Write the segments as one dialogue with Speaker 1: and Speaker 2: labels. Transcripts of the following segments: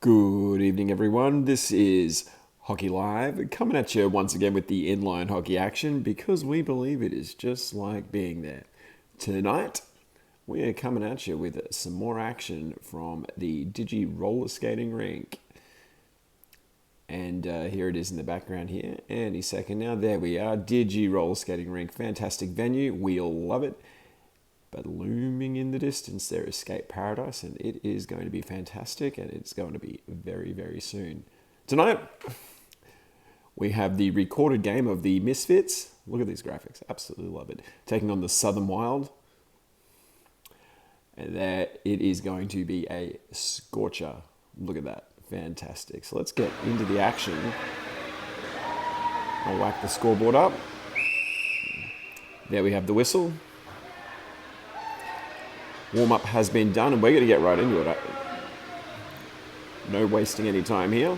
Speaker 1: Good evening, everyone. This is Hockey Live, coming at you once again with the inline hockey action because we believe it is just like being there. Tonight, we are coming at you with some more action from the Digi roller skating rink. And here it is in the background here. Any second now. There we are. Digi roller skating rink. Fantastic venue. We all love it. But looming in the distance there is Skate Paradise, and it is going to be fantastic, and it's going to be very, very soon. Tonight, we have the recorded game of the Misfits. Look at these graphics. Absolutely love it. Taking on the Southern Wild. And there it is going to be a scorcher. Look at that. Fantastic. So let's get into the action. I'll whack the scoreboard up. There we have the whistle. Warm-up has been done, and we're going to get right into it. No wasting any time here.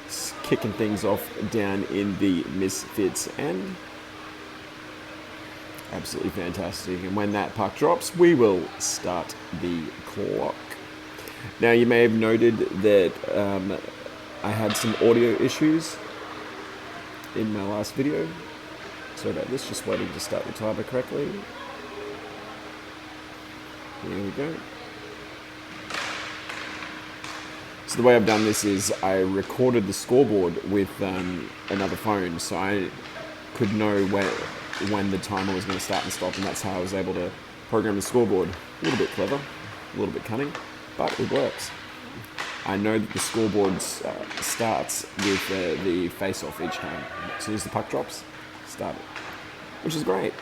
Speaker 1: Just kicking things off down in the Misfits end. Absolutely fantastic. And when that puck drops, we will start the clock. Now, you may have noted that I had some audio issues in my last video. Sorry about this, just waiting to start the timer correctly. Here we go. So the way I've done this is I recorded the scoreboard with another phone, so I could know when the timer was going to start and stop, and that's how I was able to program the scoreboard. A little bit clever, a little bit cunning, but it works. I know that the scoreboard starts with the face-off each time. As soon as the puck drops, start it, which is great.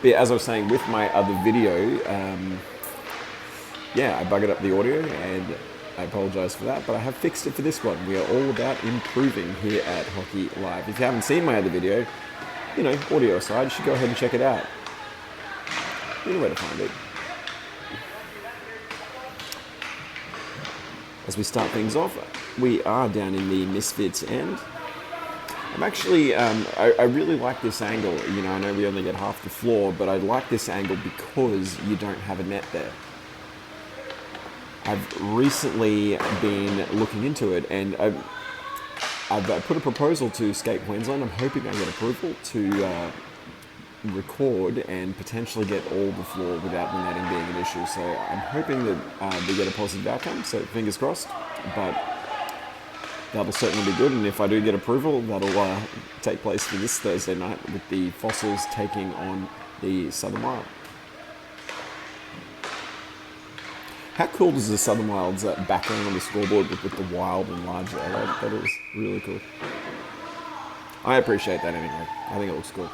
Speaker 1: But yeah, as I was saying, with my other video, I buggered up the audio, and I apologise for that, but I have fixed it for this one. We are all about improving here at Hockey Live. If you haven't seen my other video, audio aside, you should go ahead and check it out. You know where to find it. As we start things off, we are down in the Misfits end. I'm actually, I really like this angle. I know we only get half the floor, but I like this angle because you don't have a net there. I've recently been looking into it, and I've put a proposal to Skate Queensland. I'm hoping I get approval to record and potentially get all the floor without the netting being an issue. So I'm hoping that we get a positive outcome, so fingers crossed. But that'll certainly be good, and if I do get approval, that'll take place for this Thursday night with the Fossils taking on the Southern Wild. How cool does the Southern Wild's background on the scoreboard with the wild and large there? That is really cool. I appreciate that anyway. I think it looks cool.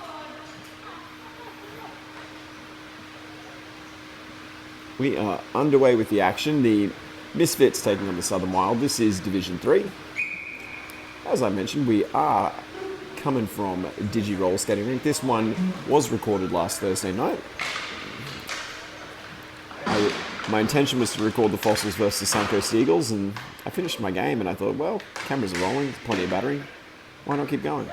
Speaker 1: We are underway with the action. The Misfits taking on the Southern Wild. This is Division 3. As I mentioned, we are coming from Digi roller skating rink. This one was recorded last Thursday night. My intention was to record the Fossils versus the Suncoast Eagles, and I finished my game and I thought, well, cameras are rolling, plenty of battery. Why not keep going?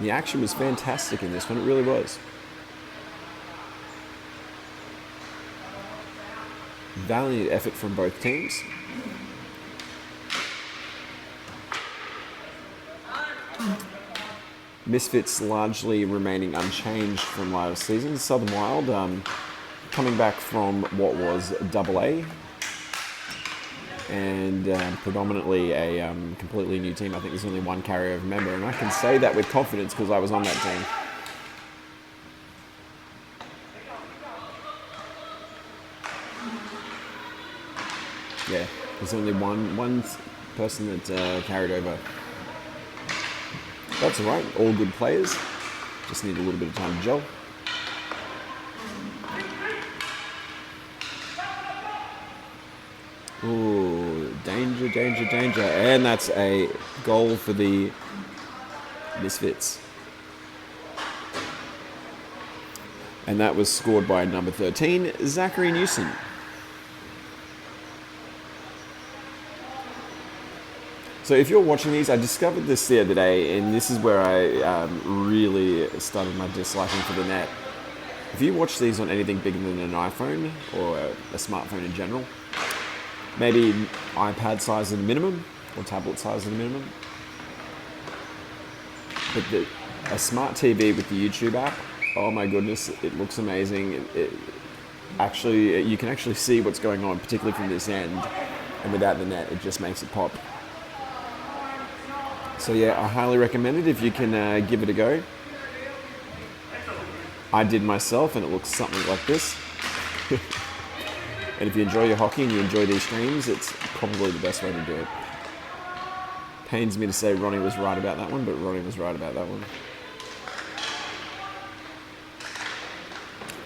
Speaker 1: The action was fantastic in this one, it really was. Valiant effort from both teams. Misfits largely remaining unchanged from last season. Southern Wild coming back from what was AA and predominantly a completely new team. I think there's only one carryover member, and I can say that with confidence because I was on that team. Yeah, there's only one person that carried over. That's all right, all good players. Just need a little bit of time to gel. Ooh, danger, danger, danger. And that's a goal for the Misfits. And that was scored by number 13, Zachary Newsom. So if you're watching these, I discovered this the other day, and this is where I really started my disliking for the net. If you watch these on anything bigger than an iPhone or a smartphone in general, maybe iPad size at a minimum or tablet size at a minimum, but a smart TV with the YouTube app, oh my goodness, it looks amazing. Actually, you can actually see what's going on, particularly from this end, and without the net, it just makes it pop. So yeah, I highly recommend it if you can give it a go. I did myself, and it looks something like this. And if you enjoy your hockey and you enjoy these streams, it's probably the best way to do it. Pains me to say Ronnie was right about that one, but Ronnie was right about that one.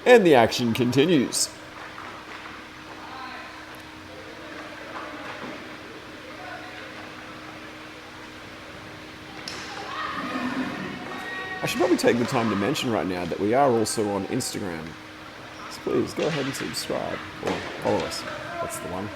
Speaker 1: And the action continues. I should probably take the time to mention right now that we are also on Instagram. So please go ahead and subscribe or follow us. That's the one.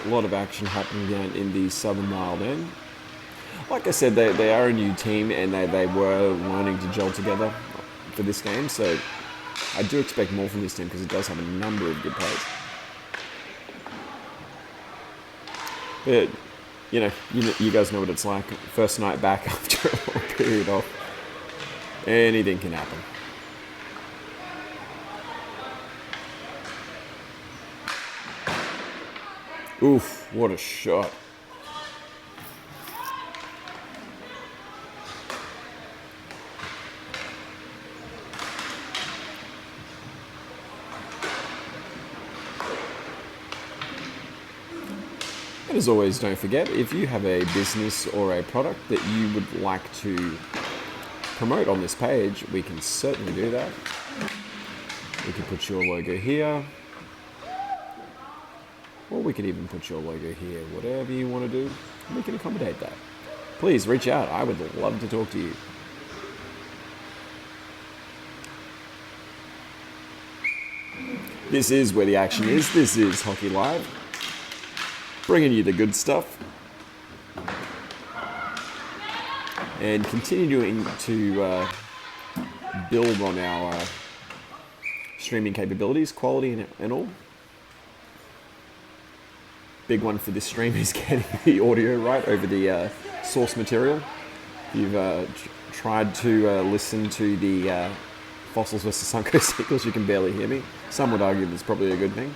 Speaker 1: A lot of action happening down in the southern wild end. Like I said, they are a new team, and they were learning to gel together for this game, so I do expect more from this team because it does have a number of good players. But, you guys know what it's like. First night back after a long period off. Anything can happen. Oof, what a shot. And as always, don't forget, if you have a business or a product that you would like to promote on this page, we can certainly do that. We can put your logo here. Or we could even put your logo here, whatever you want to do, we can accommodate that. Please reach out, I would love to talk to you. This is where the action is, this is Hockey Live, bringing you the good stuff. And continuing to build on our streaming capabilities, quality and all. Big one for this stream is getting the audio right over the source material. If you've tried to listen to the Fossils vs. Suncoast Seagulls, you can barely hear me. Some would argue that's probably a good thing.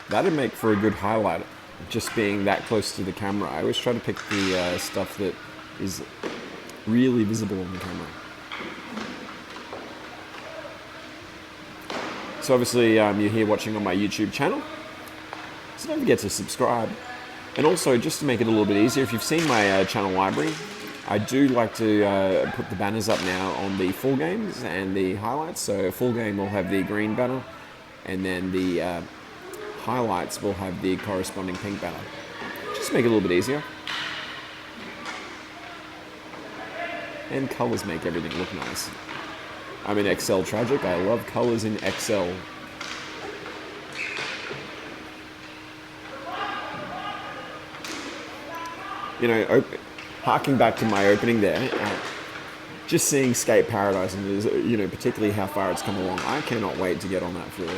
Speaker 1: That'd make for a good highlight, just being that close to the camera. I always try to pick the stuff that is really visible on the camera. So obviously you're here watching on my YouTube channel, so don't forget to subscribe. And also, just to make it a little bit easier, if you've seen my channel library, I do like to put the banners up now on the full games and the highlights. So full game will have the green banner, and then the highlights will have the corresponding pink banner. Just to make it a little bit easier. And colours make everything look nice. I'm in Excel tragic. I love colours in Excel. Harking back to my opening there, just seeing Skate Paradise and particularly how far it's come along, I cannot wait to get on that floor.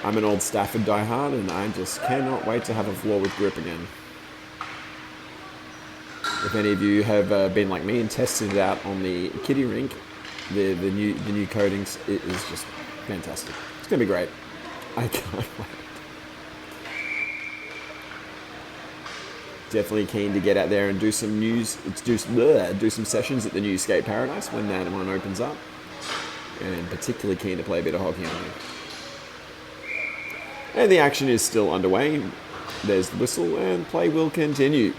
Speaker 1: I'm an old Stafford diehard, and I just cannot wait to have a floor with grip again. If any of you have been like me and tested it out on the kiddie rink, the new coatings, it is just fantastic. It's going to be great. I can't wait. definitely keen to get out there and do some do some sessions at the new Skate Paradise when that one opens up. And particularly keen to play a bit of hockey on it. And the action is still underway. There's the whistle, and play will continue.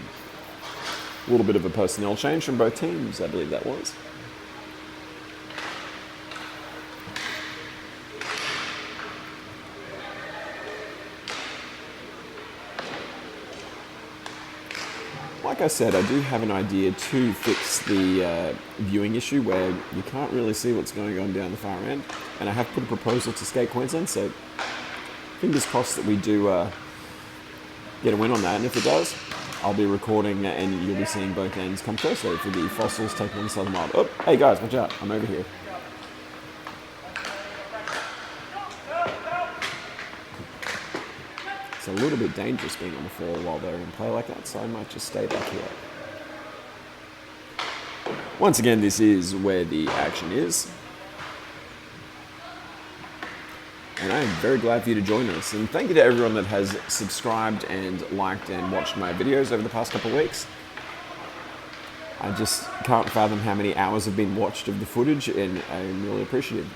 Speaker 1: A little bit of a personnel change from both teams, I believe that was. Like I said, I do have an idea to fix the viewing issue where you can't really see what's going on down the far end. And I have put a proposal to Skate Queensland, so fingers crossed that we do get a win on that. And if it does, I'll be recording and you'll be seeing both ends come Thursday for the Fossils taking on the Southern Wild. Oh, hey guys, watch out, I'm over here. It's a little bit dangerous being on the floor while they're in play like that, so I might just stay back here. Once again, this is where the action is. And I am very glad for you to join us. And thank you to everyone that has subscribed and liked and watched my videos over the past couple of weeks. I just can't fathom how many hours have been watched of the footage, and I'm really appreciative.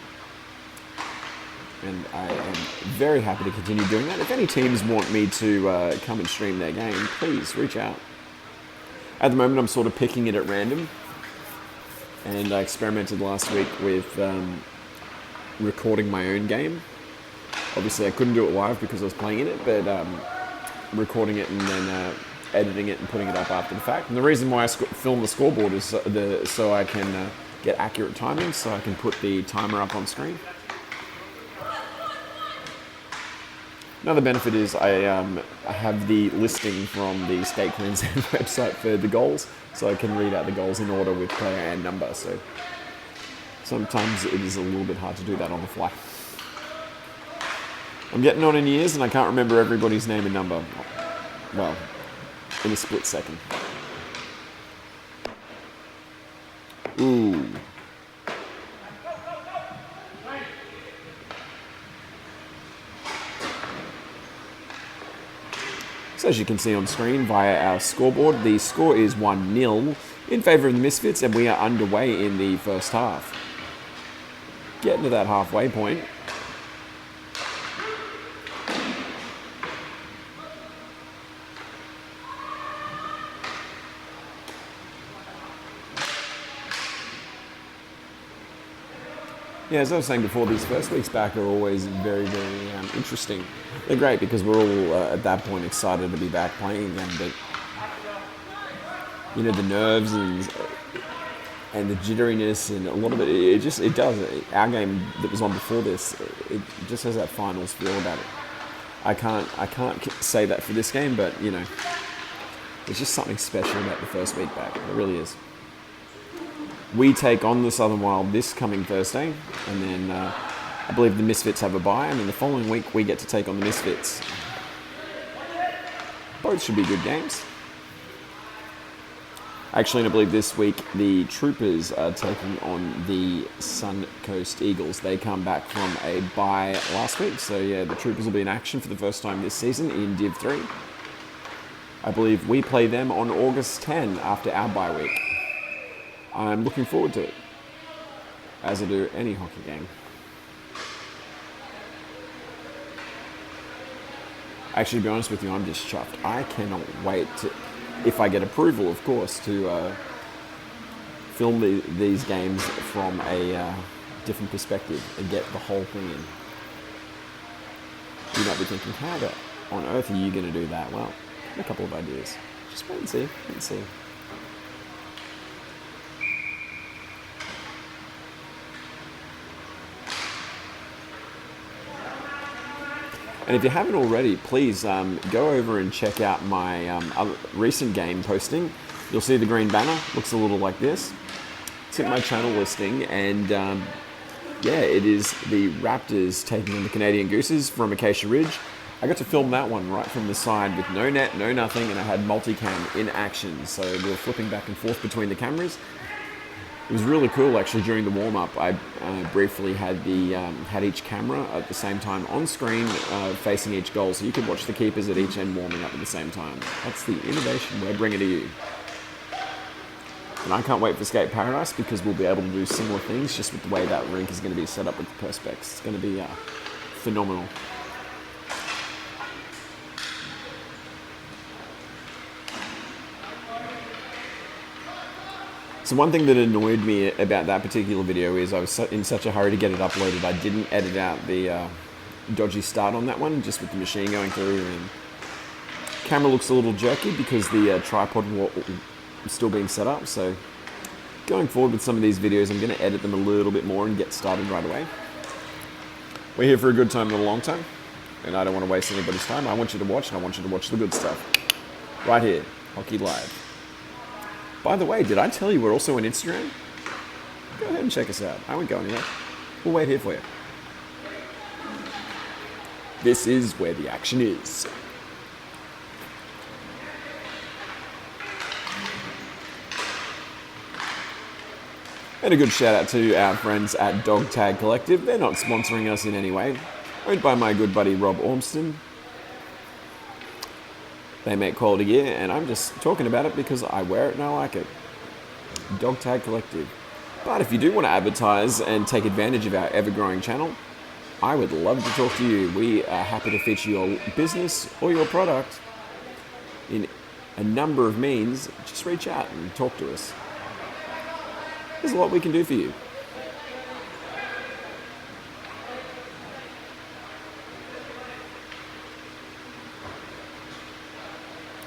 Speaker 1: And I am very happy to continue doing that. If any teams want me to come and stream their game, please reach out. At the moment, I'm sort of picking it at random. And I experimented last week with recording my own game. Obviously, I couldn't do it live because I was playing in it, but recording it and then editing it and putting it up after the fact. And the reason why I film the scoreboard is so I can get accurate timing, so I can put the timer up on screen. Another benefit is I have the listing from the Skate Queensland website for the goals, so I can read out the goals in order with player and number. So sometimes it is a little bit hard to do that on the fly. I'm getting on in years and I can't remember everybody's name and number. Well, in a split second. Ooh. So as you can see on screen via our scoreboard, the score is 1-0 in favour of the Misfits, and we are underway in the first half. Getting to that halfway point. Yeah, as I was saying before, these first weeks back are always very, very interesting. They're great because we're all at that point excited to be back playing again, but you know, the nerves and the jitteriness and a lot of it does. Our game that was on before this, it just has that finals feel about it. I can't say that for this game, but you know, there's just something special about the first week back. It really is. We take on the Southern Wild this coming Thursday, and then I believe the Misfits have a bye, and then the following week we get to take on the Misfits. Both should be good games. Actually, I believe this week the Troopers are taking on the Suncoast Eagles. They come back from a bye last week, so yeah, the Troopers will be in action for the first time this season in Div 3. I believe we play them on August 10 after our bye week. I'm looking forward to it, as I do any hockey game. Actually, to be honest with you, I'm just chuffed. I cannot wait to, if I get approval, of course, to film these games from a different perspective and get the whole thing in. You might be thinking, how on earth are you going to do that? Well, a couple of ideas. Just wait and see. Wait and see. And if you haven't already, please go over and check out my recent game posting. You'll see the green banner. Looks a little like this. It's at my channel listing, and yeah, it is the Raptors taking on the Canadian Gooses from Acacia Ridge. I got to film that one right from the side with no net, no nothing, and I had multicam in action. So we were flipping back and forth between the cameras. It was really cool actually. During the warm-up, I briefly had had each camera at the same time on screen, facing each goal, so you could watch the keepers at each end warming up at the same time. That's the innovation we're bringing to you. And I can't wait for Skate Paradise because we'll be able to do similar things just with the way that rink is going to be set up with the Perspex. It's going to be phenomenal. So one thing that annoyed me about that particular video is I was in such a hurry to get it uploaded, I didn't edit out the dodgy start on that one, just with the machine going through. And camera looks a little jerky because the tripod was still being set up. So going forward with some of these videos, I'm going to edit them a little bit more and get started right away. We're here for a good time, not a long time, and I don't want to waste anybody's time. I want you to watch, and I want you to watch the good stuff. Right here, Hockey Live. By the way, did I tell you we're also on Instagram? Go ahead and check us out. I won't go anywhere. We'll wait here for you. This is where the action is. And a good shout out to our friends at Dog Tag Collective. They're not sponsoring us in any way. Owned by my good buddy Rob Ormston. They make quality gear, and I'm just talking about it because I wear it and I like it. Dog Tag Collective. But if you do want to advertise and take advantage of our ever-growing channel, I would love to talk to you. We are happy to feature your business or your product in a number of means. Just reach out and talk to us. There's a lot we can do for you.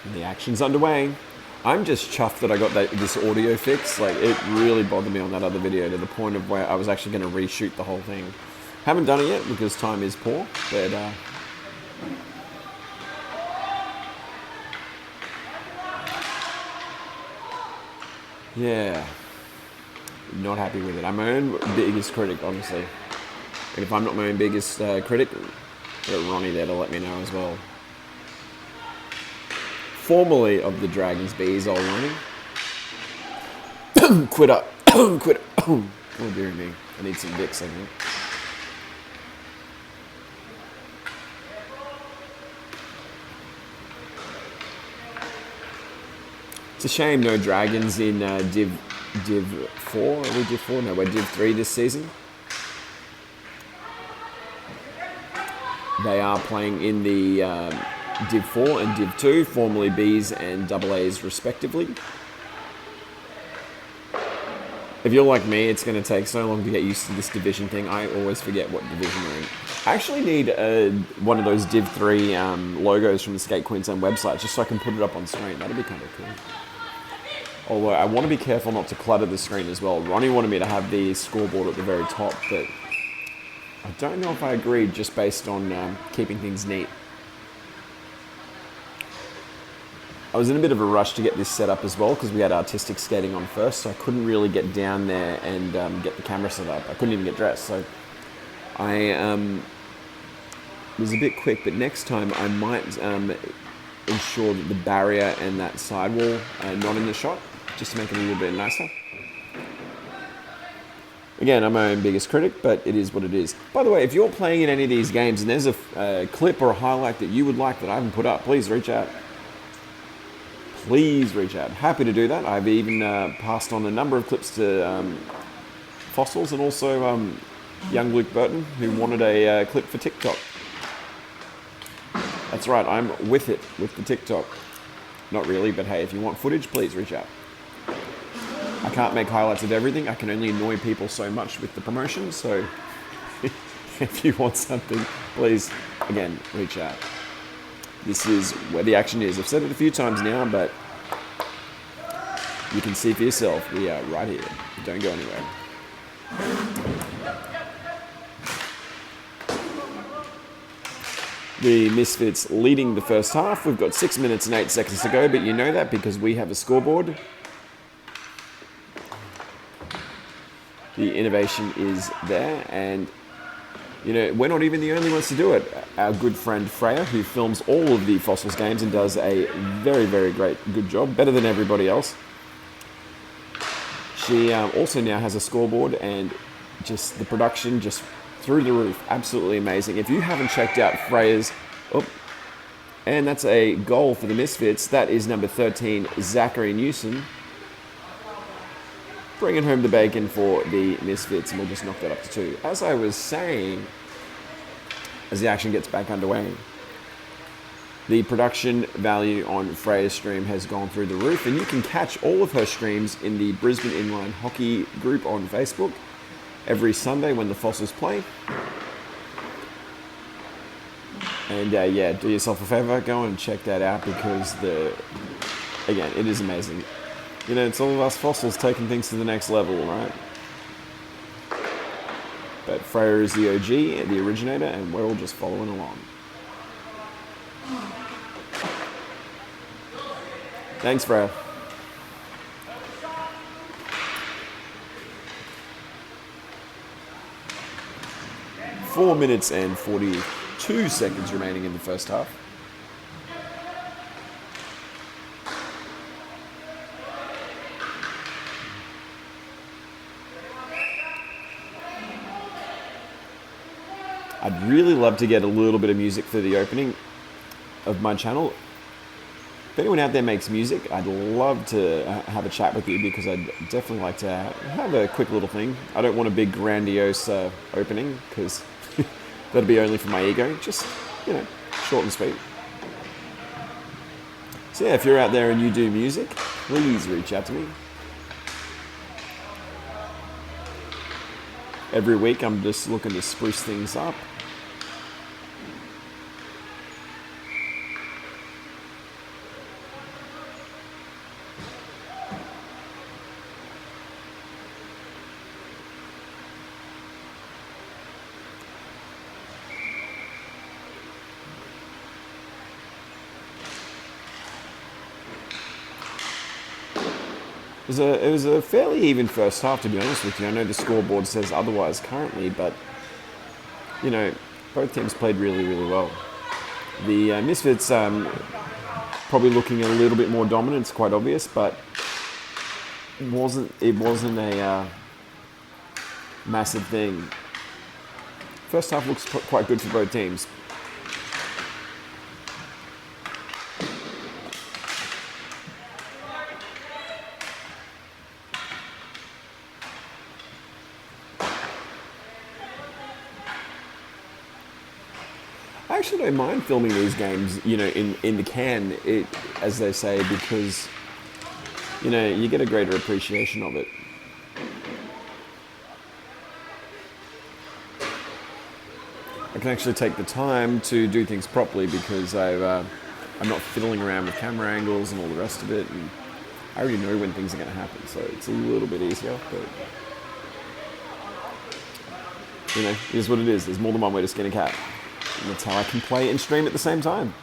Speaker 1: And the action's underway. I'm just chuffed that I got this audio fix. Like, it really bothered me on that other video to the point of where I was actually going to reshoot the whole thing. Haven't done it yet because time is poor, but yeah, not happy with it. I'm my own biggest critic, honestly. And if I'm not my own biggest critic, get Ronnie there to let me know as well. Formerly of the Dragons Bees, old Ronnie. Quitter. Quitter. Oh dear me. I need some Vicks, I think. It's a shame no Dragons in Div 4. Are we Div 4? No, we're Div 3 this season. They are playing in the Div 4 and Div 2, formerly Bs and AAs respectively. If you're like me, it's going to take so long to get used to this division thing. I always forget what division we're in. I actually need one of those Div 3 logos from the Skate Queensland website just so I can put it up on screen. That'd be kind of cool. Although I want to be careful not to clutter the screen as well. Ronnie wanted me to have the scoreboard at the very top, but I don't know if I agreed just based on keeping things neat. I was in a bit of a rush to get this set up as well because we had artistic skating on first, so I couldn't really get down there and get the camera set up. I couldn't even get dressed, so I was a bit quick, but next time I might ensure that the barrier and that sidewall are not in the shot, just to make it a little bit nicer. Again, I'm my own biggest critic, but it is what it is. By the way, if you're playing in any of these games and there's a clip or a highlight that you would like that I haven't put up, please reach out. Please reach out. Happy to do that. I've even passed on a number of clips to Fossils and also young Luke Burton, who wanted a clip for TikTok. That's right, I'm with it, with the TikTok. Not really, but hey, if you want footage, please reach out. I can't make highlights of everything. I can only annoy people so much with the promotion, so if you want something, please, again, reach out. This is where the action is. I've said it a few times now, but you can see for yourself. We are right here. Don't go anywhere. The Misfits leading the first half. We've got 6 minutes and 8 seconds to go, but you know that because we have a scoreboard. The innovation is there, and you know, we're not even the only ones to do it. Our good friend Freya, who films all of the Fossils games and does a very, very good job, better than everybody else. She also now has a scoreboard, and just the production just through the roof. Absolutely amazing. If you haven't checked out Freya's, and that's a goal for the Misfits. That is number 13, Zachary Newsom, bringing home the bacon for the Misfits, and we'll just knock that up to 2. As I was saying, as the action gets back underway, the production value on Freya's stream has gone through the roof, and you can catch all of her streams in the Brisbane Inline Hockey group on Facebook every Sunday when the Fossils play. And yeah, do yourself a favor, go and check that out, because again, it is amazing. You know, it's all of us Fossils taking things to the next level, right? But Freya is the OG, the originator, and we're all just following along. Thanks, Freya. Four minutes and 42 seconds remaining in the first half. I'd really love to get a little bit of music for the opening of my channel. If anyone out there makes music, I'd love to have a chat with you, because I'd definitely like to have a quick little thing. I don't want a big grandiose opening, because that'd be only for my ego. Just, you know, short and sweet. So yeah, if you're out there and you do music, please reach out to me. Every week I'm just looking to spruce things up. It was a fairly even first half, to be honest with you. I know the scoreboard says otherwise currently, but, you know, both teams played really, really well. The Misfits probably looking a little bit more dominant, it's quite obvious, but it wasn't a massive thing. First half looks quite good for both teams. I actually don't mind filming these games, you know, in the can, as they say, because, you know, you get a greater appreciation of it. I can actually take the time to do things properly, because I'm not fiddling around with camera angles and all the rest of it, and I already know when things are going to happen, so it's a little bit easier, but, you know, it is what it is. There's more than one way to skin a cat. And that's how I can play and stream at the same time.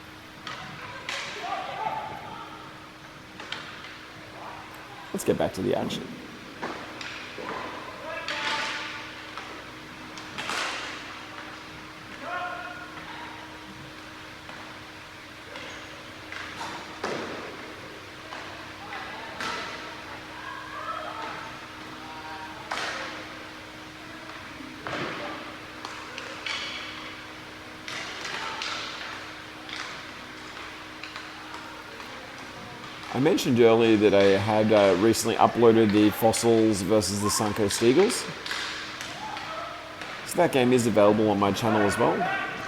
Speaker 1: Let's get back to the action. I mentioned earlier that I had recently uploaded the Fossils versus the Suncoast Eagles. So that game is available on my channel as well.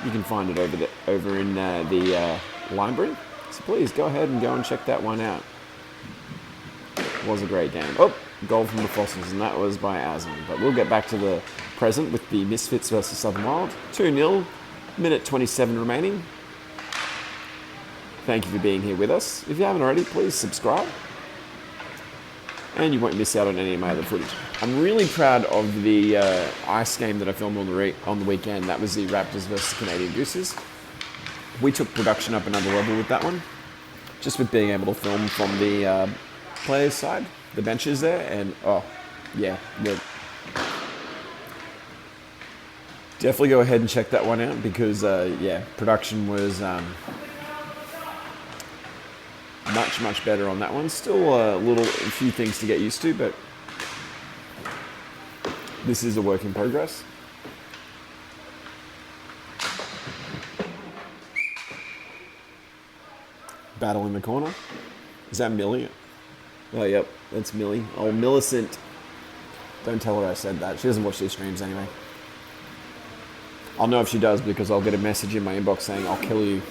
Speaker 1: You can find it over in the library. So please go ahead and go and check that one out. It was a great game. Oh, goal from the Fossils, and that was by Asm. But we'll get back to the present with the Misfits versus Southern Wild. 2-0, minute 27 remaining. Thank you for being here with us. If you haven't already, please subscribe, and you won't miss out on any of my other footage. I'm really proud of the ice game that I filmed on the weekend. That was the Raptors versus Canadian Gooses. We took production up another level with that one, just with being able to film from the players' side, the benches there, and oh, yeah, definitely go ahead and check that one out, because yeah, production was much better on that one. Still a few things to get used to, but This is a work in progress. Battle in the corner. Is that Millie? Oh, yep, that's Millie. Oh, Millicent. Don't tell her I said that. She doesn't watch these streams anyway. I'll know if she does because I'll get a message in my inbox saying, I'll kill you.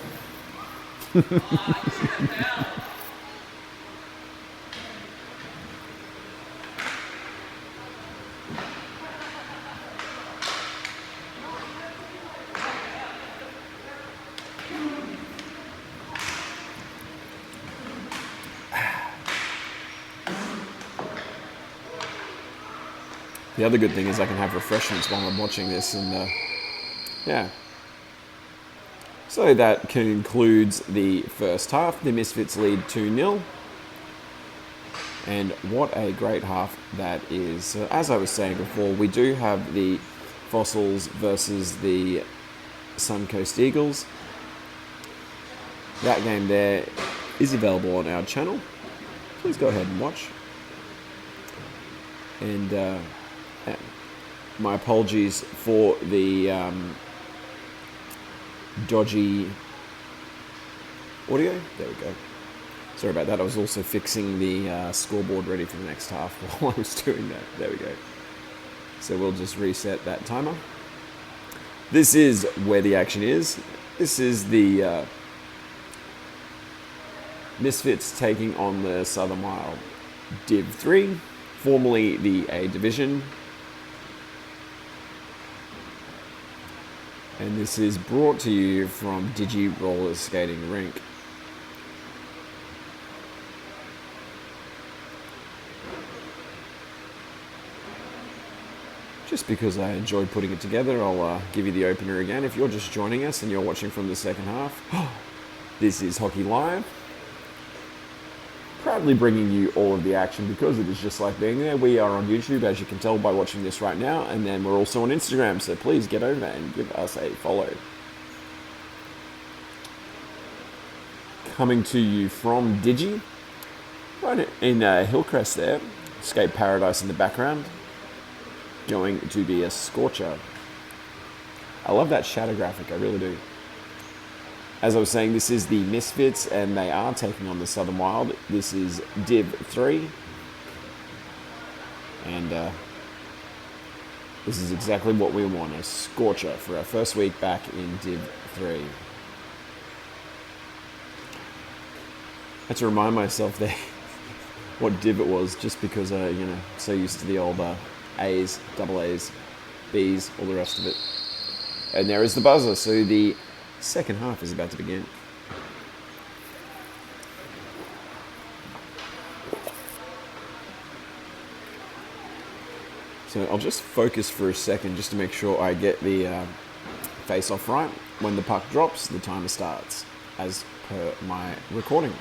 Speaker 1: The other good thing is I can have refreshments while I'm watching this, and yeah. So that concludes the first half. The Misfits lead 2-0. And what a great half that is. So as I was saying before, we do have the Fossils versus the Suncoast Eagles. That game there is available on our channel. Please go ahead and watch. And my apologies for the dodgy audio. There we go. Sorry about that. I was also fixing the scoreboard ready for the next half while I was doing that. There we go. So we'll just reset that timer. This is where the action is. This is the Misfits taking on the Southern Wild Div 3, formerly the A Division. And this is brought to you from Digi Roller Skating Rink. Just because I enjoyed putting it together, I'll give you the opener again. If you're just joining us and you're watching from the second half, this is Hockey Live. Proudly bringing you all of the action because it is just like being there. We are on YouTube, as you can tell by watching this right now, and then we're also on Instagram, so please get over there and give us a follow. Coming to you from Digi, right in Hillcrest there, Skate Paradise in the background, going to be a scorcher. I love that shadow graphic, I really do. As I was saying, this is the Misfits, and they are taking on the Southern Wild. This is Div 3. And this is exactly what we want, a scorcher for our first week back in Div 3. I had to remind myself there what div it was, just because, so used to the old A's, double A's, B's, all the rest of it. And there is the buzzer, so the second half is about to begin. So I'll just focus for a second just to make sure I get the face-off right. When the puck drops, the timer starts, as per my recording.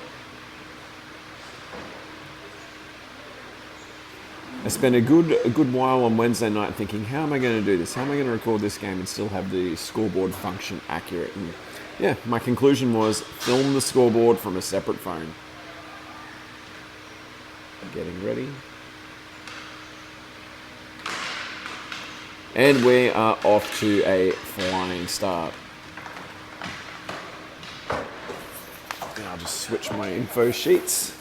Speaker 1: I spent a good while on Wednesday night thinking, how am I going to do this? How am I going to record this game and still have the scoreboard function accurate? And yeah, my conclusion was film the scoreboard from a separate phone. Getting ready. And we are off to a flying start. And I'll just switch my info sheets.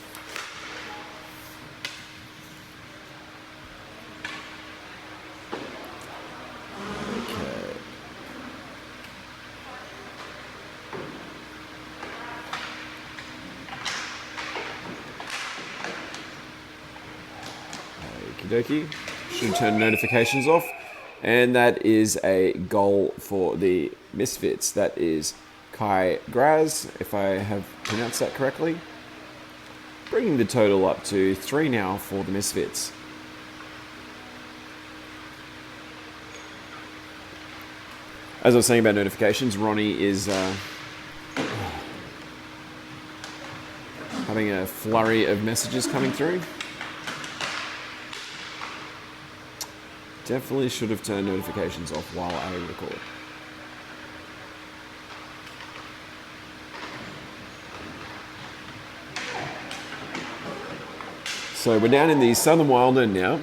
Speaker 1: Dokie. Should turn notifications off. And that is a goal for the Misfits. That is Kai Graz, if I have pronounced that correctly. Bringing the total up to 3 now for the Misfits. As I was saying about notifications, Ronnie is having a flurry of messages coming through. Definitely should have turned notifications off while I record. So we're down in the Southern Wild end now.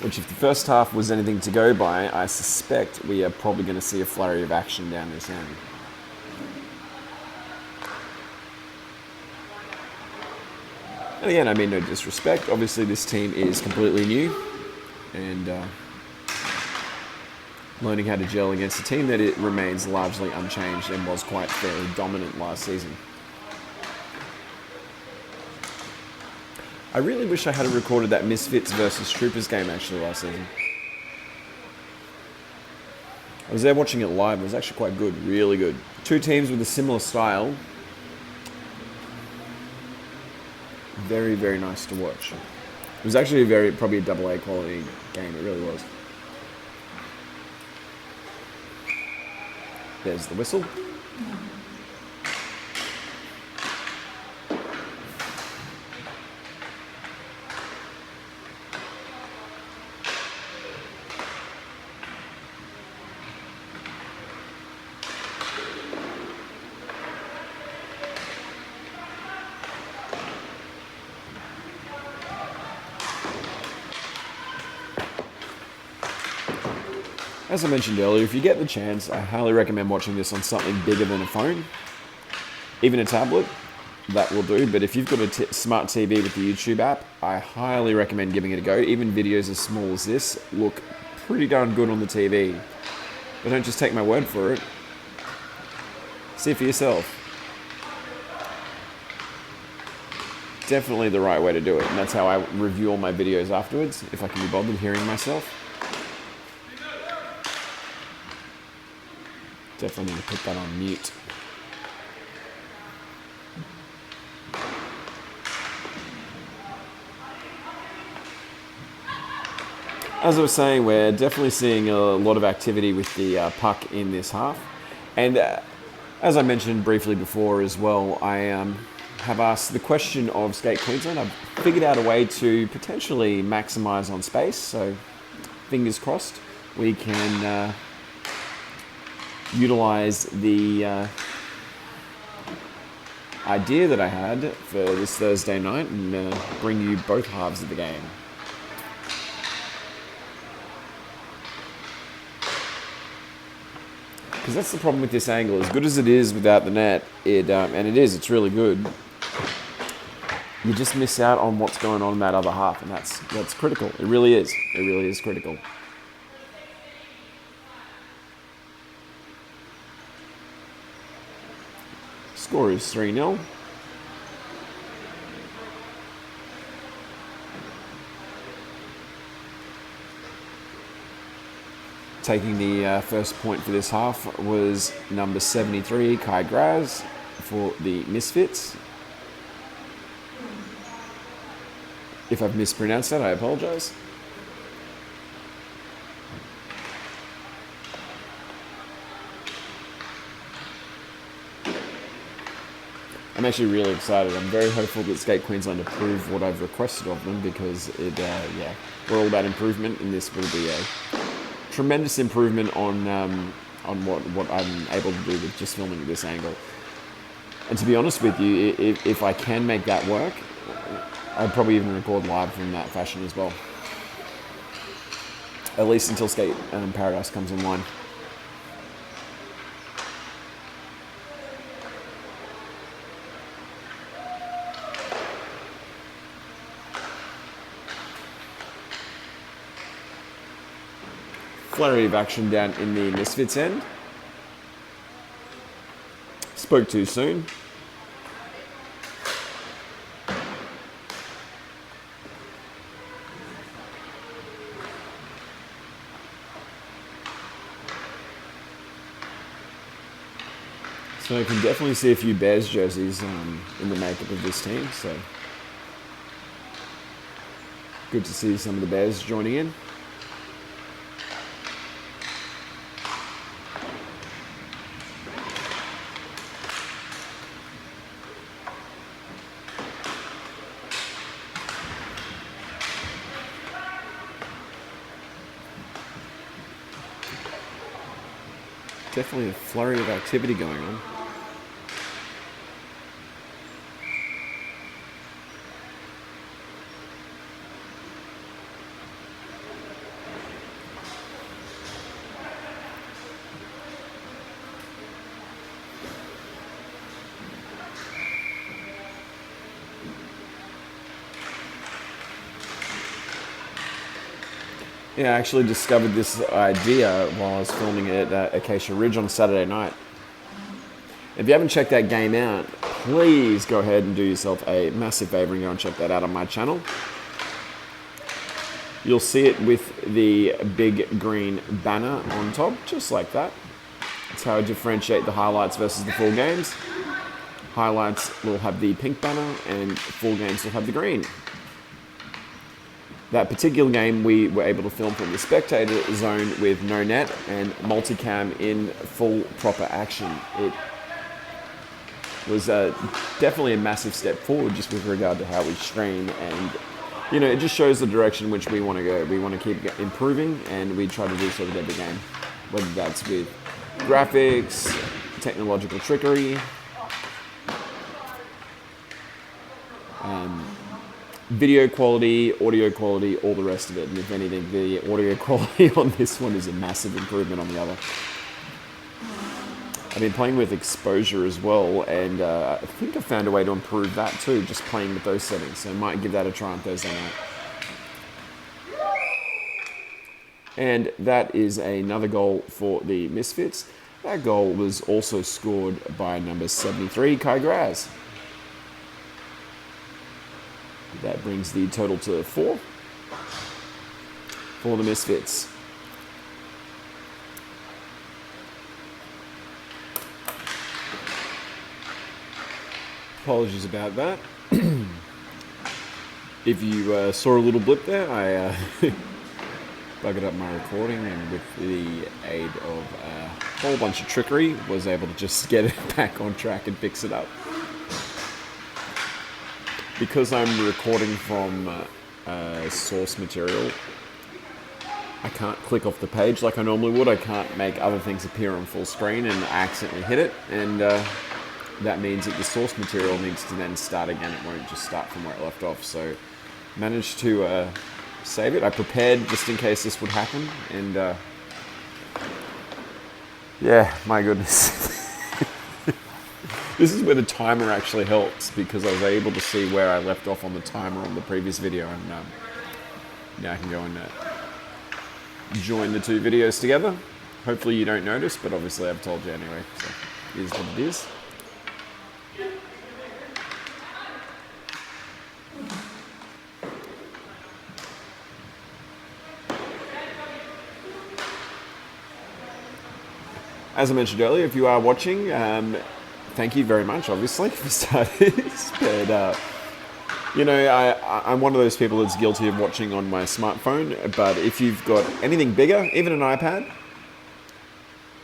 Speaker 1: which if the first half was anything to go by, I suspect we are probably going to see a flurry of action down this end. And again, I mean no disrespect. Obviously, this team is completely new and learning how to gel against a team that it remains largely unchanged and was quite fairly dominant last season. I really wish I had recorded that Misfits versus Troopers game actually last season. I was there watching it live. It was actually quite good, really good. Two teams with a similar style. Very, very nice to watch. It was actually probably a AA quality game. It really was. There's the whistle. As I mentioned earlier, if you get the chance, I highly recommend watching this on something bigger than a phone. Even a tablet, that will do. But if you've got a smart TV with the YouTube app, I highly recommend giving it a go. Even videos as small as this look pretty darn good on the TV. But don't just take my word for it. See for yourself. Definitely the right way to do it. And that's how I review all my videos afterwards, if I can be bothered hearing myself. Definitely need to put that on mute. As I was saying, we're definitely seeing a lot of activity with the puck in this half. And as I mentioned briefly before as well, I have asked the question of Skate Queensland. I've figured out a way to potentially maximise on space. So fingers crossed we can utilize the idea that I had for this Thursday night and bring you both halves of the game. Because that's the problem with this angle. As good as it is without the net, it's really good. You just miss out on what's going on in that other half, and that's critical. It really is. It really is critical. Score is 3-0. Taking the first point for this half was number 73, Kai Graz, for the Misfits. If I've mispronounced that, I apologise. I'm actually really excited. I'm very hopeful that Skate Queensland approve what I've requested of them because we're all about improvement, and this will be a tremendous improvement on what I'm able to do with just filming at this angle. And to be honest with you, if I can make that work, I'd probably even record live from that fashion as well. At least until Skate Paradise comes online. Flurry of action down in the Misfits end. Spoke too soon. So I can definitely see a few Bears jerseys in the makeup of this team. So good to see some of the Bears joining in. Definitely a flurry of activity going on. Yeah, I actually discovered this idea while I was filming it at Acacia Ridge on Saturday night. If you haven't checked that game out, please go ahead and do yourself a massive favor and go and check that out on my channel. You'll see it with the big green banner on top, just like that. That's how I differentiate the highlights versus the full games. Highlights will have the pink banner and full games will have the green. That particular game we were able to film from the spectator zone with no net and multicam in full proper action. It was definitely a massive step forward just with regard to how we stream, and you know, it just shows the direction in which we want to go. We want to keep improving, and we try to do so with every game, whether that's with graphics, technological trickery, video quality, audio quality, all the rest of it. And if anything, the audio quality on this one is a massive improvement on the other. I've been playing with exposure as well, and I think I found a way to improve that too, just playing with those settings. So I might give that a try on Thursday night. And that is another goal for the Misfits. That goal was also scored by number 73, Kai Graz. That brings the total to 4 for the Misfits. Apologies about that. If you saw a little blip there, I buggered up my recording, and with the aid of a whole bunch of trickery, was able to just get it back on track and fix it up. Because I'm recording from source material, I can't click off the page like I normally would. I can't make other things appear on full screen and accidentally hit it, and that means that the source material needs to then start again. It won't just start from where it left off. So managed to save it. I prepared just in case this would happen, and yeah, my goodness. This is where the timer actually helps, because I was able to see where I left off on the timer on the previous video, and now I can go and join the two videos together. Hopefully you don't notice, but obviously I've told you anyway, so it is what it is. As I mentioned earlier, if you are watching, thank you very much, obviously, for starters. But, you know, I'm one of those people that's guilty of watching on my smartphone. But if you've got anything bigger, even an iPad,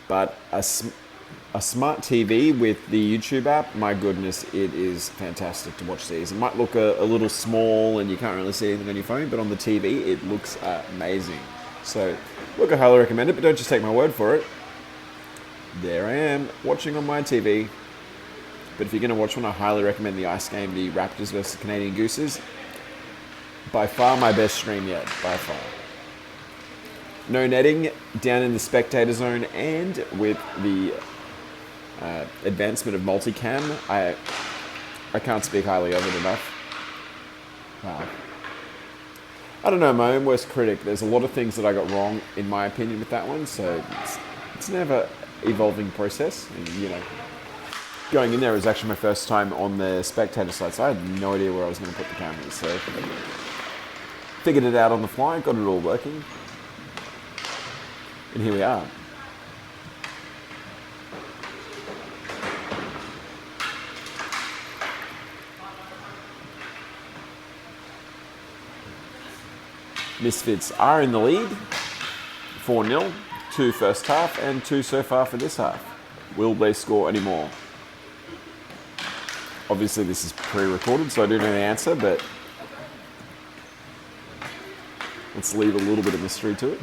Speaker 1: but a smart TV with the YouTube app, my goodness, it is fantastic to watch these. It might look a little small and you can't really see anything on your phone, but on the TV, it looks amazing. So, look, I highly recommend it, but don't just take my word for it. There I am, watching on my TV. But if you're going to watch one, I highly recommend the ice game, the Raptors versus Canadian Gooses. By far my best stream yet, by far. No netting, down in the spectator zone, and with the advancement of multicam, I can't speak highly of it enough. Wow. I don't know, my own worst critic. There's a lot of things that I got wrong, in my opinion, with that one, so it's never evolving process, and you know, going in there was actually my first time on the spectator side, so I had no idea where I was going to put the cameras, so figured it out on the fly, got it all working, and here we are. Misfits are in the lead, 4-0. 2 first half and 2 so far for this half. Will they score any more? Obviously this is pre-recorded, so I do know the answer, but let's leave a little bit of mystery to it.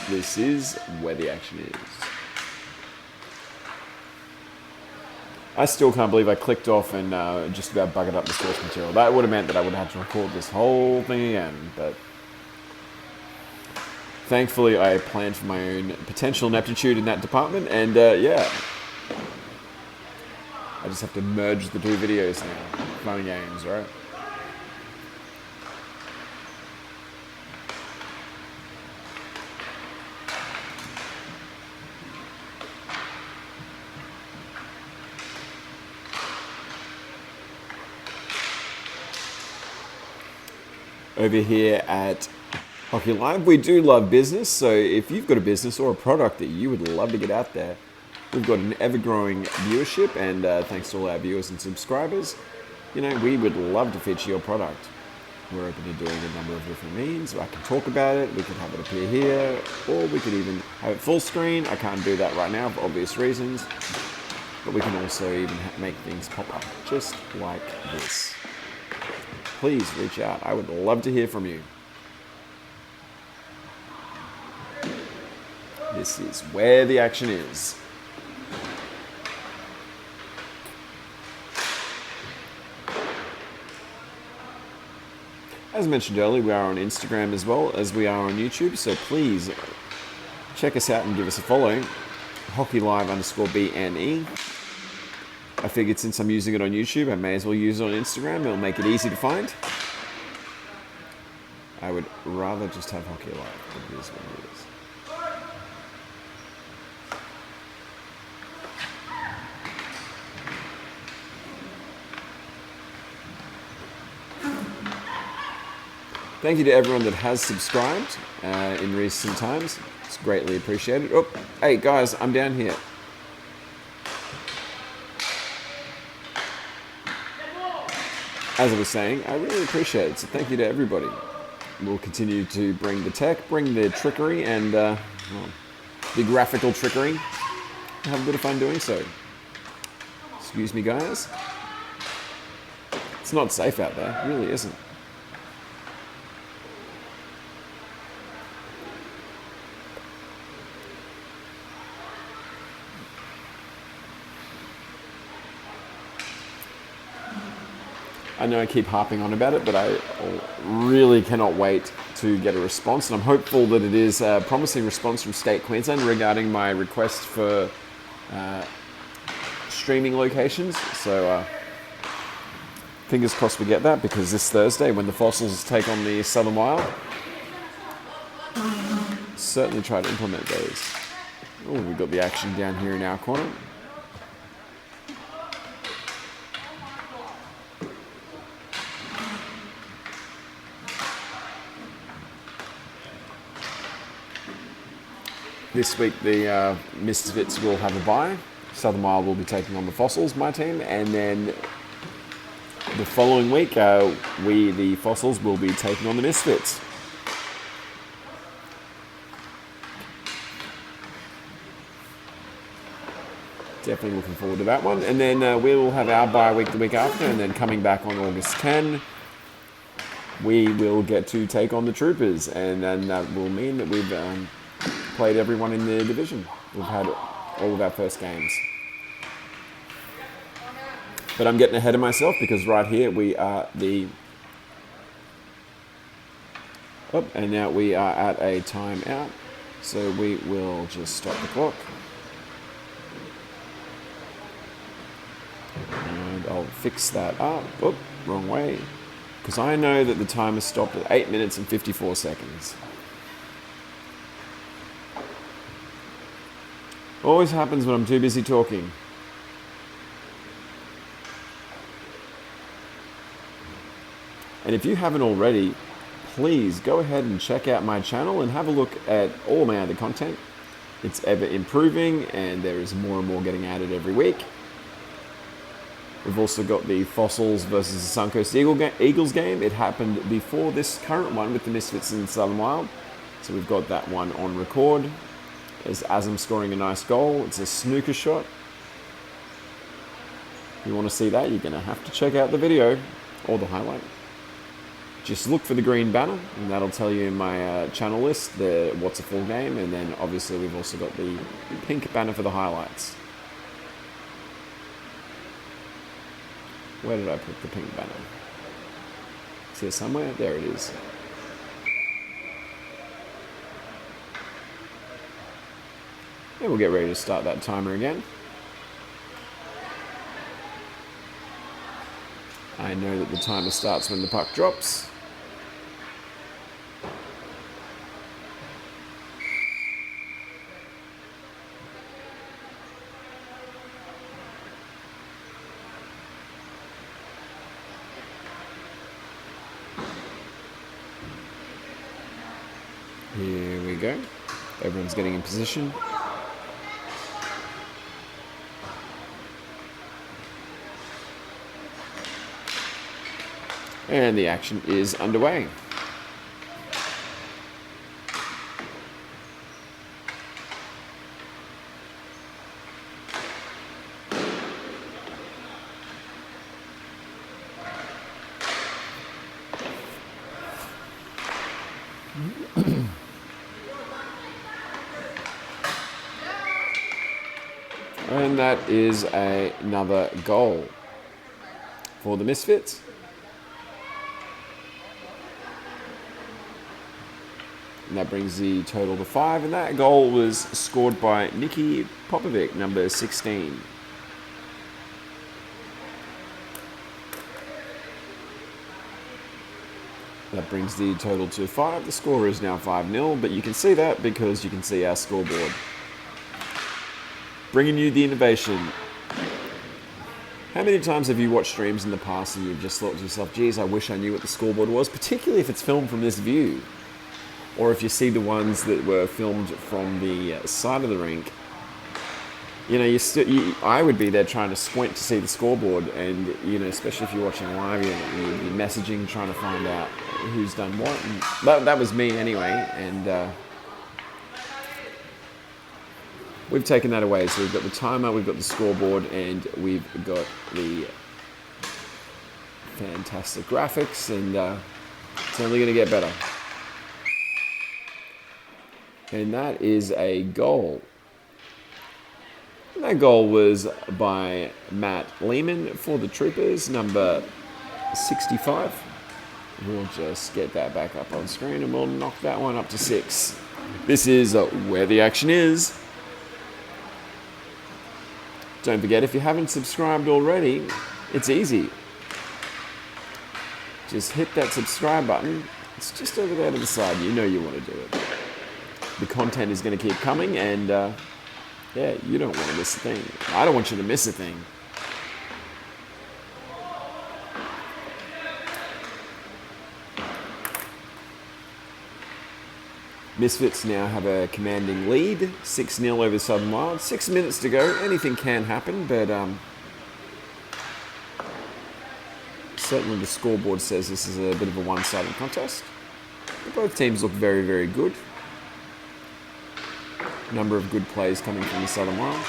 Speaker 1: This is where the action is. I still can't believe I clicked off and just about buggered up the source material. That would have meant that I would have had to record this whole thing again, but thankfully I planned for my own potential ineptitude in that department, and yeah. I just have to merge the two videos now. Fun games, right? Over here at Hockey Live, we do love business, so if you've got a business or a product that you would love to get out there, we've got an ever-growing viewership, and thanks to all our viewers and subscribers, you know, we would love to feature your product. We're open to doing a number of different means. I can talk about it, we could have it appear here, or we could even have it full screen. I can't do that right now for obvious reasons, but we can also even make things pop up, just like this. Please reach out. I would love to hear from you. This is where the action is. As mentioned earlier, we are on Instagram as well as we are on YouTube, so please check us out and give us a follow. HockeyLive_BNE. I figured since I'm using it on YouTube, I may as well use it on Instagram. It'll make it easy to find. I would rather just have Hockey Live, but it is what it is. Thank you to everyone that has subscribed in recent times. It's greatly appreciated. Oh, hey guys, I'm down here. As I was saying, I really appreciate it, so thank you to everybody. We'll continue to bring the tech, bring the trickery, and the graphical trickery. Have a bit of fun doing so. Excuse me, guys. It's not safe out there, it really isn't. I know I keep harping on about it, but I really cannot wait to get a response. And I'm hopeful that it is a promising response from State Queensland regarding my request for streaming locations. So fingers crossed we get that, because this Thursday when the Fossils take on the Southern Wild, certainly try to implement those. Oh, we've got the action down here in our corner. This week the Misfits will have a bye. Southern Wild will be taking on the Fossils, my team, and then the following week the Fossils will be taking on the Misfits. Definitely looking forward to that one. And then we will have our bye week the week after, and then coming back on August 10, we will get to take on the Troopers, and then that will mean that we've played everyone in the division. We've had all of our first games. But I'm getting ahead of myself, because right here we are and now we are at a timeout. So we will just stop the clock. And I'll fix that up. Oh, wrong way. Because I know that the timer stopped at 8 minutes and 54 seconds. Always happens when I'm too busy talking. And if you haven't already, please go ahead and check out my channel and have a look at all my other content. It's ever improving, and there is more and more getting added every week. We've also got the Fossils versus the Suncoast Eagles game. It happened before this current one with the Misfits and Southern Wild. So we've got that one on record. There's Azam scoring a nice goal. It's a snooker shot. If you want to see that, you're going to have to check out the video or the highlight. Just look for the green banner, and that'll tell you in my channel list what's a full game, and then obviously we've also got the pink banner for the highlights. Where did I put the pink banner? It's here somewhere. There it is. And we'll get ready to start that timer again. I know that the timer starts when the puck drops. Here we go. Everyone's getting in position. And the action is underway. And that is another goal for the Misfits. And that brings the total to 5. And that goal was scored by Nikki Popovic, number 16. That brings the total to 5. The score is now 5-0, but you can see that because you can see our scoreboard. Bringing you the innovation. How many times have you watched streams in the past and you've just thought to yourself, geez, I wish I knew what the scoreboard was, particularly if it's filmed from this view? Or if you see the ones that were filmed from the side of the rink, you know, I would be there trying to squint to see the scoreboard, and you know, especially if you're watching live, you'd be messaging, trying to find out who's done what. And that was me anyway, and we've taken that away. So we've got the timer, we've got the scoreboard, and we've got the fantastic graphics, and it's only going to get better. And that is a goal. And that goal was by Matt Lehman for the Troopers, number 65. We'll just get that back up on screen and we'll knock that one up to 6. This is where the action is. Don't forget, if you haven't subscribed already, it's easy. Just hit that subscribe button. It's just over there to the side. You know you want to do it. The content is going to keep coming, and yeah, you don't want to miss a thing. I don't want you to miss a thing. Misfits now have a commanding lead, 6-0 over Southern Wild. 6 minutes to go. Anything can happen, but certainly the scoreboard says this is a bit of a one-sided contest. But both teams look very, very good. Number of good plays coming from the Southern Wild.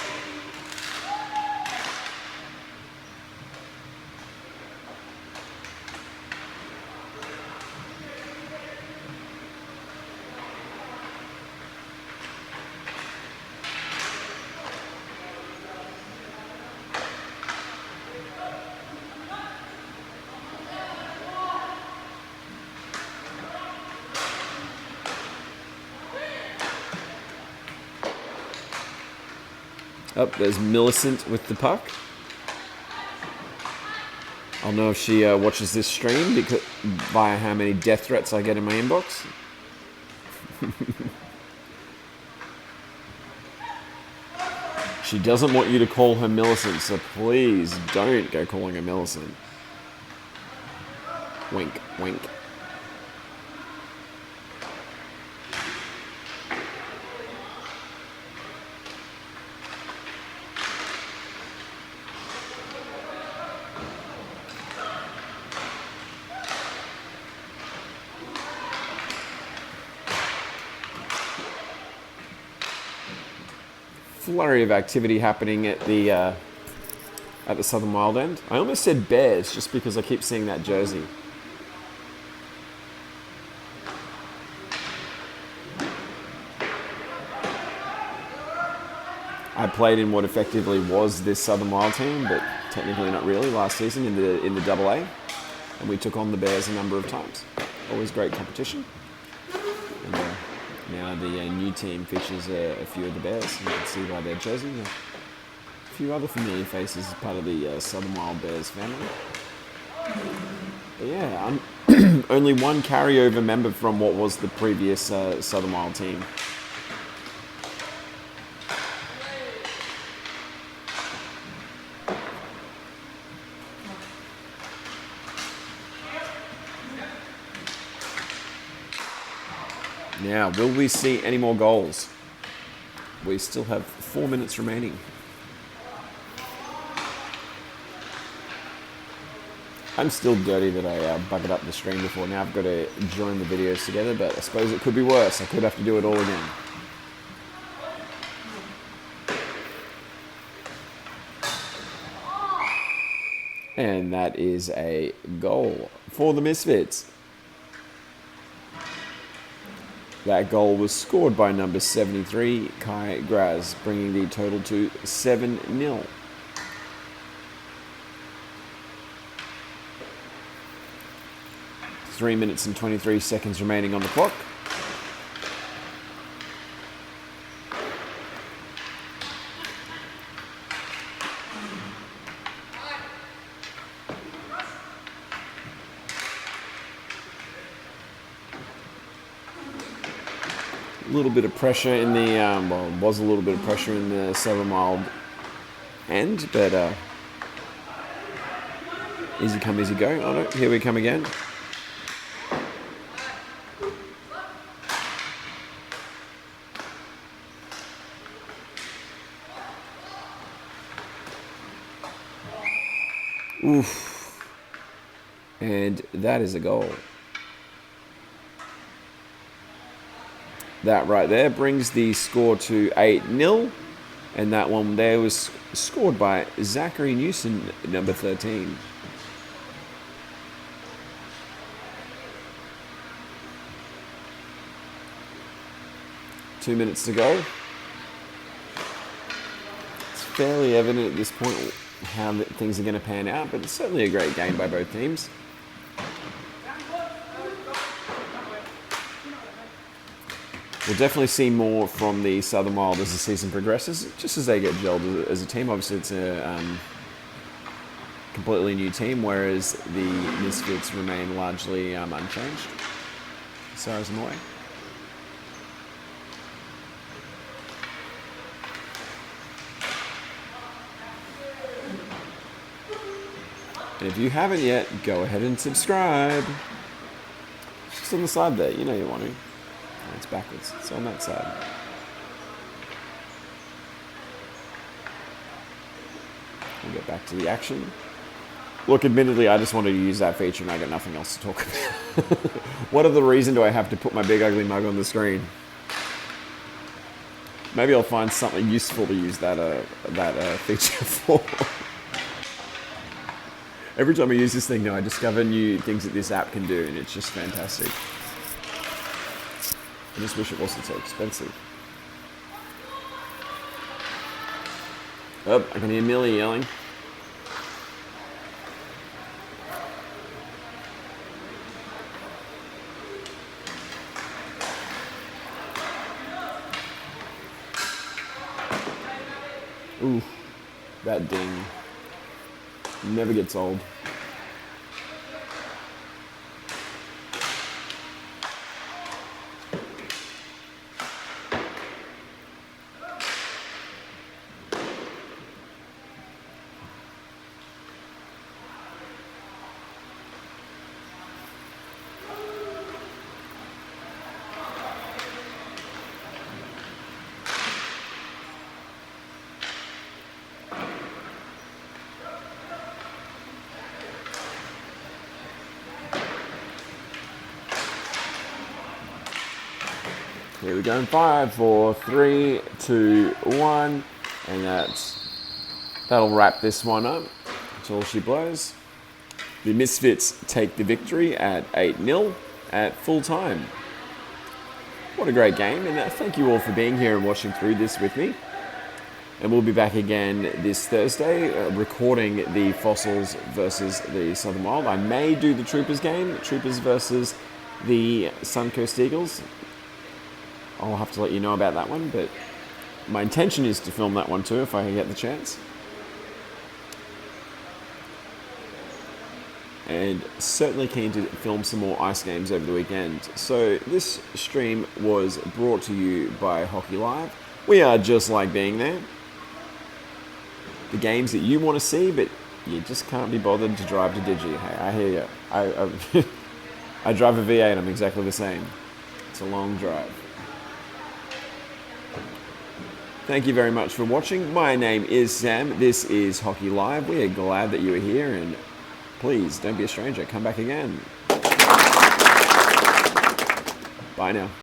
Speaker 1: Up there's Millicent with the puck. I'll know if she watches this stream because via how many death threats I get in my inbox. She doesn't want you to call her Millicent, so please don't go calling her Millicent. Wink, wink. Flurry of activity happening at the Southern Wild end. I almost said Bears just because I keep seeing that jersey. I played in what effectively was this Southern Wild team, but technically not really, last season in the Double A, and we took on the Bears a number of times. Always great competition. And, now the new team features a few of the Bears. You can see by their jersey. A few other familiar faces as part of the Southern Wild Bears family. But yeah, only one carryover member from what was the previous Southern Wild team. Now, will we see any more goals? We still have 4 minutes remaining. I'm still dirty that I buggered up the stream before. Now I've got to join the videos together, but I suppose it could be worse. I could have to do it all again. And that is a goal for the Misfits. That goal was scored by number 73, Kai Graz, bringing the total to 7-0. Three minutes and 23 seconds remaining on the clock. A little bit of pressure in the, was a little bit of pressure in the 7 mile end, but easy come, easy go. Oh no, here we come again. Oof. And that is a goal. That right there brings the score to 8-0. And that one there was scored by Zachary Newson, number 13. Two minutes to go. It's fairly evident at this point how things are going to pan out, but it's certainly a great game by both teams. We'll definitely see more from the Southern Wild as the season progresses, just as they get gelled as a team. Obviously, it's a completely new team, whereas the Misfits remain largely unchanged, as far as I'm aware. And if you haven't yet, go ahead and subscribe. It's just on the side there, you know you want to. Oh, it's backwards, it's on that side. We'll get back to the action. Look, admittedly, I just wanted to use that feature and I got nothing else to talk about. What other reason do I have to put my big ugly mug on the screen? Maybe I'll find something useful to use that feature for. Every time I use this thing now, I discover new things that this app can do, and it's just fantastic. I just wish it wasn't so expensive. Oh, I can hear Millie yelling. Ooh, that ding. Never gets old. Here we go in 5, 4, 3, 2, 1, and that'll wrap this one up until she blows. The Misfits take the victory at 8-0 at full time. What a great game, and thank you all for being here and watching through this with me. And we'll be back again this Thursday, recording the Fossils versus the Southern Wild. I may do the Troopers game, Troopers versus the Suncoast Eagles. I'll have to let you know about that one, but my intention is to film that one too if I get the chance. and certainly keen to film some more ice games over the weekend. So this stream was brought to you by Hockey Live. We are just like being there. The games that you want to see, but you just can't be bothered to drive to Digi. Hey, I hear you. I drive a V8, I'm exactly the same. It's a long drive. Thank you very much for watching. My name is Sam. This is Hockey Live. We are glad that you are here, and please don't be a stranger. Come back again. Bye now.